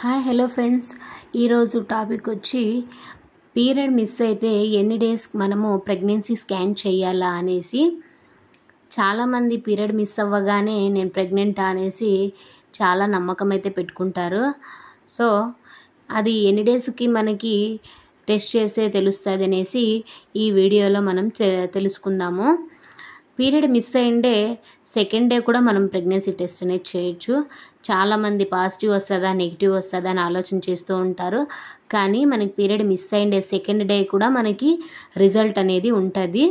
Hi hello friends, ఈరోజు topic వచ్చి period miss అయితే ఎన్ని డేస్ మనము ప్రెగ్నెన్సీ స్కాన్ చేయాలా అనేసి. చాలామంది పీరియడ్ మిస్ అవ్వగానే నేను ప్రెగ్నెంట్ అనేసి చాలా నమ్మకం అయితే పెట్టుకుంటారు. సో అది ఎన్ని డేస్కి మనకి టెస్ట్ చేస్తే తెలుస్తుంది అనేసి ఈ వీడియోలో మనం తెలుసుకుందాము. పీరియడ్ మిస్ అయిండే సెకండ్ డే కూడా మనం ప్రెగ్నెన్సీ టెస్ట్ అనేది చేయొచ్చు. చాలామంది పాజిటివ్ వస్తుందా నెగిటివ్ వస్తుందా అని ఆలోచన చేస్తూ ఉంటారు. కానీ మనకి పీరియడ్ మిస్ అయిండే సెకండ్ డే కూడా మనకి రిజల్ట్ అనేది ఉంటుంది.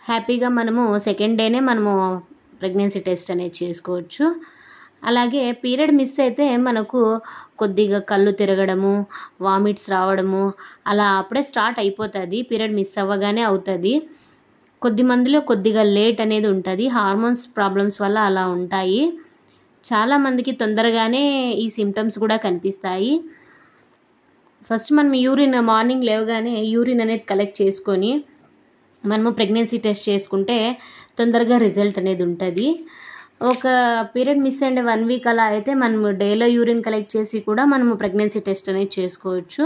హ్యాపీగా మనము సెకండ్ డేనే మనము ప్రెగ్నెన్సీ టెస్ట్ అనేది చేసుకోవచ్చు. అలాగే పీరియడ్ మిస్ అయితే మనకు కొద్దిగా కళ్ళు తిరగడము, వామిట్స్ రావడము అలా అప్పుడే స్టార్ట్ అయిపోతుంది. పీరియడ్ మిస్ అవ్వగానే అవుతుంది. కొద్ది మందిలో కొద్దిగా లేట్ అనేది ఉంటుంది. హార్మోన్స్ ప్రాబ్లమ్స్ వల్ల అలా ఉంటాయి. చాలామందికి తొందరగానే ఈ సిమ్టమ్స్ కూడా కనిపిస్తాయి. ఫస్ట్ మనం మార్నింగ్ లేవగానే యూరిన్ అనేది కలెక్ట్ చేసుకొని మనము ప్రెగ్నెన్సీ టెస్ట్ చేసుకుంటే తొందరగా రిజల్ట్ అనేది ఉంటుంది. ఒక పీరియడ్ మిస్ అయ్యే 1 వీక్ అలా అయితే మనము డేలో యూరిన్ కలెక్ట్ చేసి కూడా మనము ప్రెగ్నెన్సీ టెస్ట్ అనేది చేసుకోవచ్చు.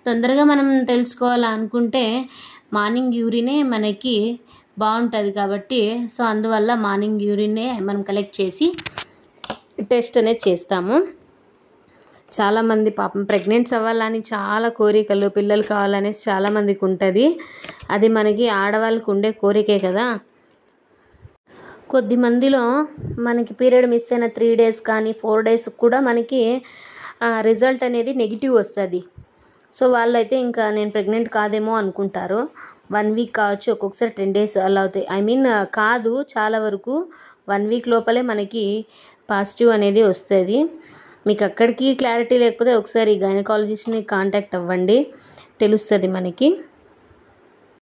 తొందరగా మనం తెలుసుకోవాలనుకుంటే మార్నింగ్ యూరినే మనకి బాగుంటుంది కాబట్టి సో అందువల్ల మార్నింగ్ యూరినే మనం కలెక్ట్ చేసి టెస్ట్ అనేది చేస్తాము. చాలామంది పాపం ప్రెగ్నెంట్స్ అవ్వాలని చాలా కోరికలు, పిల్లలు కావాలనేసి చాలామందికి ఉంటుంది. అది మనకి ఆడవాళ్ళకు ఉండే కోరికే కదా. కొద్ది మందిలో మనకి పీరియడ్ మిస్ అయిన 3 డేస్ కానీ 4 డేస్ కూడా మనకి రిజల్ట్ అనేది నెగిటివ్ వస్తుంది. సో వాళ్ళైతే ఇంకా నేను ప్రెగ్నెంట్ కాదేమో అనుకుంటారు. 1 వీక్ కావచ్చు, ఒక్కొక్కసారి 10 డేస్ అలా అవుతాయి. కాదు, చాలా వరకు 1 వీక్ లోపలే మనకి పాజిటివ్ అనేది వస్తుంది. మీకు అక్కడికి క్లారిటీ లేకపోతే ఒకసారి గైనకాలజిస్ట్ని కాంటాక్ట్ అవ్వండి, తెలుస్తుంది మనకి.